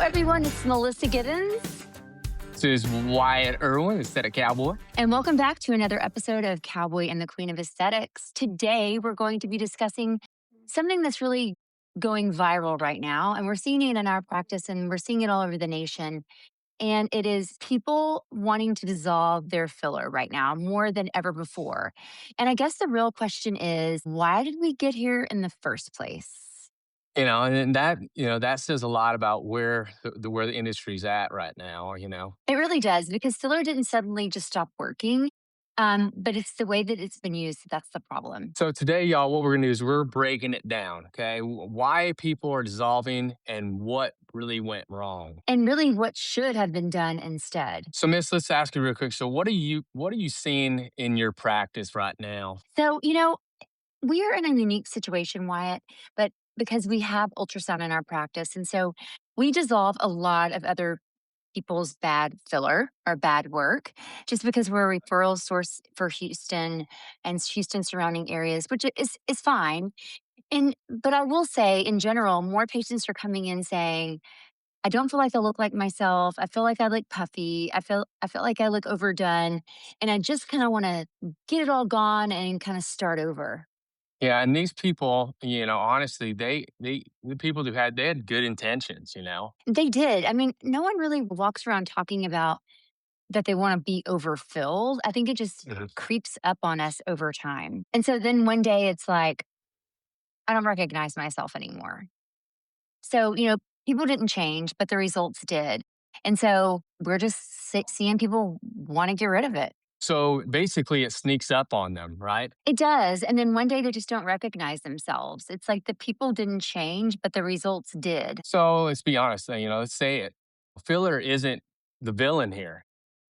everyone. It's Melissa Giddens, This is Wyatt Irwin instead of Cowboy. and welcome back to another episode of Cowboy and the Queen of Aesthetics. Today, we're going to be discussing something that's really going viral right now, and we're seeing it in our practice, and we're seeing it all over the nation. And it is people wanting to dissolve their filler right now more than ever before. And I guess the real question is, why did we get here in the first place? And that says a lot about where the industry's at right now. It really does, because filler didn't suddenly just stop working, but it's the way that it's been used that's the problem. So today, y'all, what we're gonna do is we're breaking it down. Okay, why people are dissolving and what really went wrong. And really, what should have been done instead. So, Miss, let's ask you real quick. So, what are you seeing in your practice right now? So, we are in a unique situation, Wyatt, but because we have ultrasound in our practice. And so we dissolve a lot of other people's bad filler or bad work just because we're a referral source for Houston and Houston surrounding areas, which is fine. And but I will say in general, more patients are coming in saying, I don't feel like I look like myself. I feel like I look puffy. I feel like I look overdone. And I just kind of want to get it all gone and kind of start over. Yeah, and these people, honestly, the people they had good intentions. They did. I mean, no one really walks around talking about that they want to be overfilled. I think it just Mhm. creeps up on us over time. And so then one day it's like, I don't recognize myself anymore. So, people didn't change, but the results did. And so we're just seeing people want to get rid of it. So basically, it sneaks up on them, right? It does. And then one day they just don't recognize themselves. It's like the people didn't change, but the results did. So let's be honest, let's say it. Filler isn't the villain here.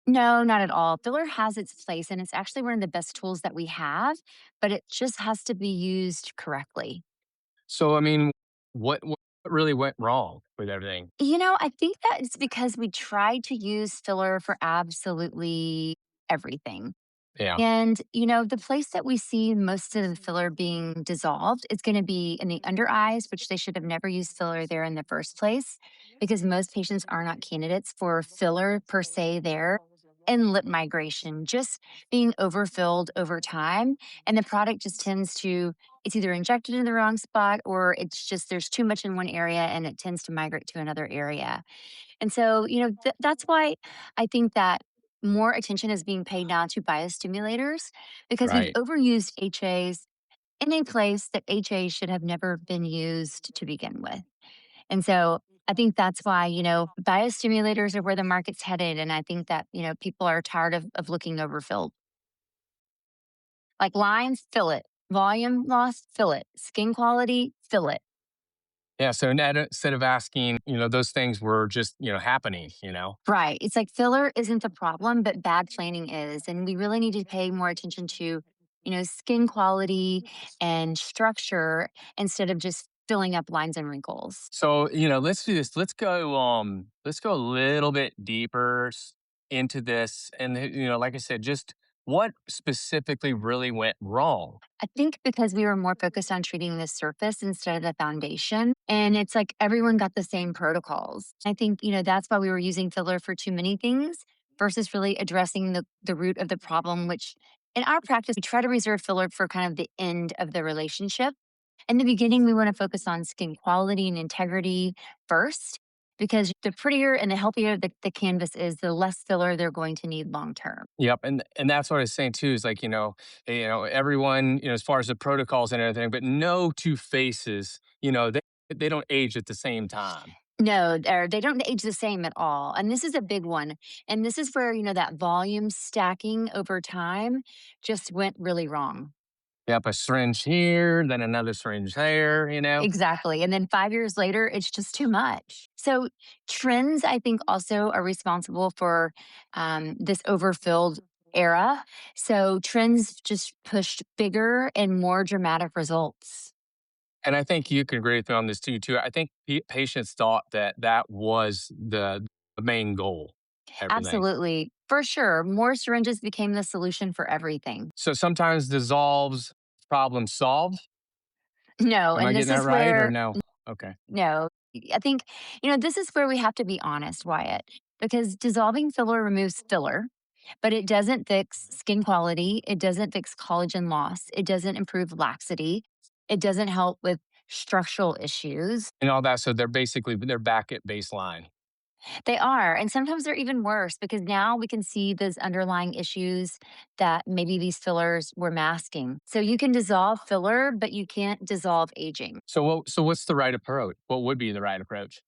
No, not at all. Filler has its place, and it's actually one of the best tools that we have, but it just has to be used correctly. So, I mean, what really went wrong with everything? I think that it's because we tried to use filler for absolutely everything. Yeah. And, the place that we see most of the filler being dissolved is going to be in the under eyes, which they should have never used filler there in the first place, because most patients are not candidates for filler per se there. And lip migration, just being overfilled over time. And the product just tends to, it's either injected in the wrong spot or it's just there's too much in one area and it tends to migrate to another area. And so, that's why I think that more attention is being paid now to biostimulators because we've Right. overused HAs in a place that HAs should have never been used to begin with. And so I think that's why, biostimulators are where the market's headed. And I think that, people are tired of looking overfilled. Like lines, fill it. Volume loss, fill it. Skin quality, fill it. Yeah. So instead of asking, those things were just, happening. Right. It's like filler isn't the problem, but bad planning is. And we really need to pay more attention to, skin quality and structure instead of just filling up lines and wrinkles. So, let's do this. Let's go a little bit deeper into this. And, like I said, just what specifically really went wrong. I think because we were more focused on treating the surface instead of the foundation. And it's like everyone got the same protocols. I think, that's why we were using filler for too many things versus really addressing the root of the problem, which in our practice, we try to reserve filler for kind of the end of the relationship. In the beginning, we want to focus on skin quality and integrity first, because the prettier and the healthier the canvas is, the less filler they're going to need long term. Yep, and that's what I was saying too. Is like everyone as far as the protocols and everything, but no two faces. They don't age at the same time. No, they don't age the same at all. And this is a big one. And this is where, that volume stacking over time just went really wrong. Yep, a syringe here, then another syringe there. Exactly. And then 5 years later, it's just too much. So, trends, I think, also are responsible for this overfilled era. So, trends just pushed bigger and more dramatic results. And I think you can agree with me on this too. I think patients thought that that was the main goal. Everything. Absolutely. For sure. More syringes became the solution for everything. So sometimes dissolves problem solved. No. Am I And getting this that is right or where, no? Okay. no, I think, this is where we have to be honest, Wyatt, because dissolving filler removes filler, but it doesn't fix skin quality. It doesn't fix collagen loss. It doesn't improve laxity. It doesn't help with structural issues. and all that. So they're back at baseline. They are. And sometimes they're even worse because now we can see those underlying issues that maybe these fillers were masking. So you can dissolve filler, but you can't dissolve aging. So what's the right approach? What would be the right approach?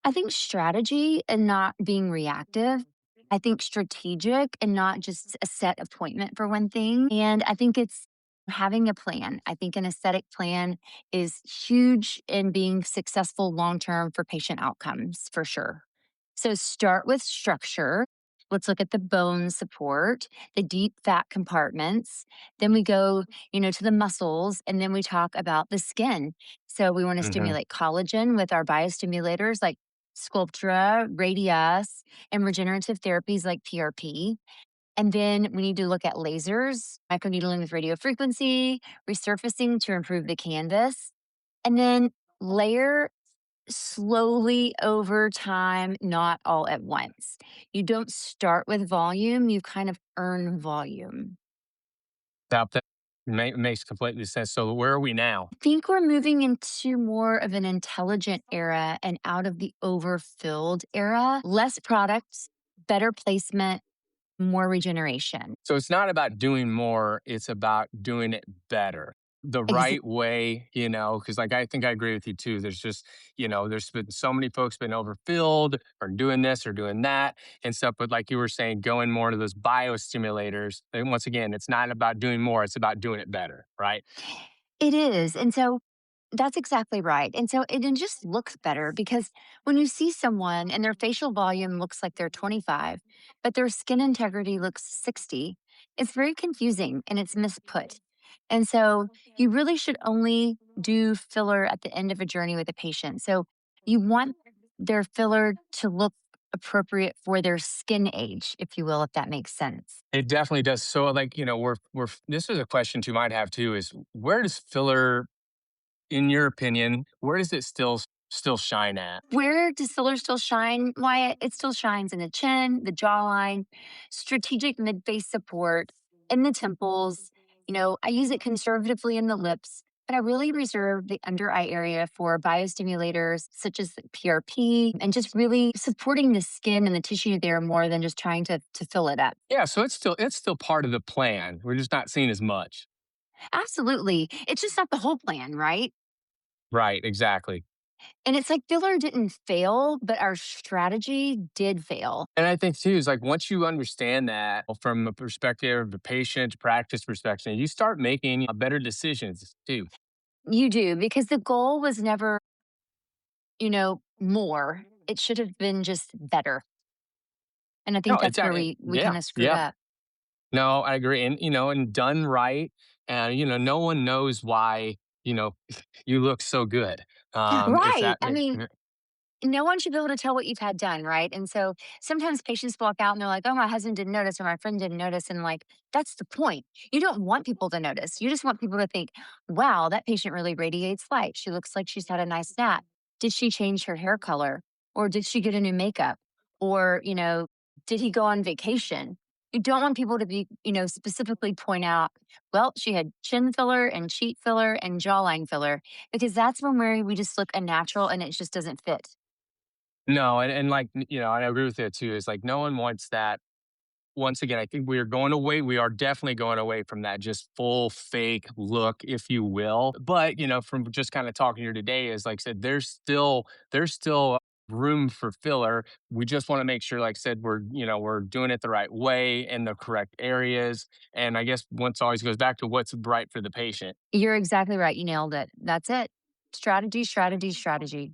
I think strategy and not being reactive. I think strategic and not just a set appointment for one thing. And I think it's having a plan. I think an aesthetic plan is huge in being successful long term for patient outcomes for sure. So start with structure. Let's look at the bone support, the deep fat compartments. Then we go, to the muscles, and then we talk about the skin. So we want to Hmm. stimulate collagen with our biostimulators like Sculptra, Radius, and regenerative therapies like PRP. And then we need to look at lasers, microneedling with radio frequency, resurfacing to improve the canvas, and then layer slowly over time, not all at once. You don't start with volume, you kind of earn volume. That makes completely sense. So where are we now? I think we're moving into more of an intelligent era and out of the overfilled era. Less products, better placement, more regeneration. So it's not about doing more, it's about doing it better. The Ex- right way, because like I think I agree with you too. There's just, there's been so many folks been overfilled or doing this or doing that and stuff. But like you were saying, going more to those biostimulators. And once again, it's not about doing more, it's about doing it better, right? It is. And so that's exactly right. And so it just looks better because when you see someone and their facial volume looks like they're 25, but their skin integrity looks 60, it's very confusing and it's misput. And so you really should only do filler at the end of a journey with a patient. So you want their filler to look appropriate for their skin age, if you will, if that makes sense. It definitely does. So like, this is a question you might have too, is where does filler, in your opinion, where does it still shine at? Where does filler still shine, Wyatt? It still shines in the chin, the jawline, strategic mid face support, in the temples. I use it conservatively in the lips, but I really reserve the under eye area for biostimulators such as the PRP and just really supporting the skin and the tissue there more than just trying to fill it up. Yeah, so it's still part of the plan. We're just not seeing as much. Absolutely. It's just not the whole plan, right? Right, exactly. And it's like filler didn't fail, but our strategy did fail. And I think too is like once you understand that from a perspective of the patient practice perspective, you start making better decisions too. You do, because the goal was never more. It should have been just better. And I think No, that's where we yeah, kinda screwed yeah. up. No, I agree. And and done right. And no one knows why, you look so good. If Right. that I makes mean, no one should be able to tell what you've had done, right? And so sometimes patients walk out and they're like, "Oh, my husband didn't notice or my friend didn't notice." And like, that's the point. You don't want people to notice. You just want people to think, "Wow, that patient really radiates light. She looks like she's had a nice nap. Did she change her hair color? Or did she get a new makeup? Or, did he go on vacation?" You don't want people to be, specifically point out, well, she had chin filler and cheek filler and jawline filler, because that's when where we just look unnatural and it just doesn't fit. No, and like, and I agree with it too. Is like no one wants that. Once again, I think we are definitely going away from that just full fake look, if you will. But, from just kind of talking here today, is like I said, there's still room for filler. We just want to make sure, like I said, we're doing it the right way in the correct areas. And I guess once always goes back to what's right for the patient. You're exactly right. You nailed it. That's it. Strategy, strategy, strategy.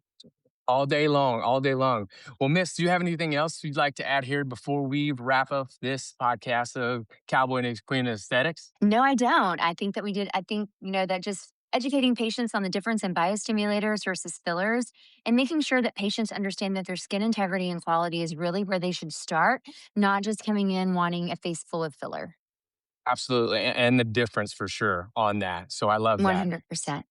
All day long, all day long. Well, Miss, do you have anything else you'd like to add here before we wrap up this podcast of Cowboy and his Queen of Aesthetics? No, I don't. I think that we did. I think, that just educating patients on the difference in biostimulators versus fillers and making sure that patients understand that their skin integrity and quality is really where they should start, not just coming in wanting a face full of filler. Absolutely, and the difference for sure on that. So I love that. 100%.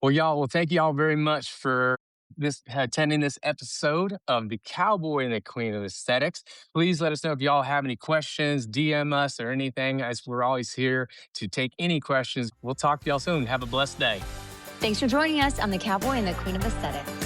Well, thank y'all very much for this attending this episode of the Cowboy and the Queen of Aesthetics. Please let us know if y'all have any questions, DM us or anything, as we're always here to take any questions. We'll talk to y'all soon. Have a blessed day. Thanks for joining us on the Cowboy and the Queen of Aesthetics.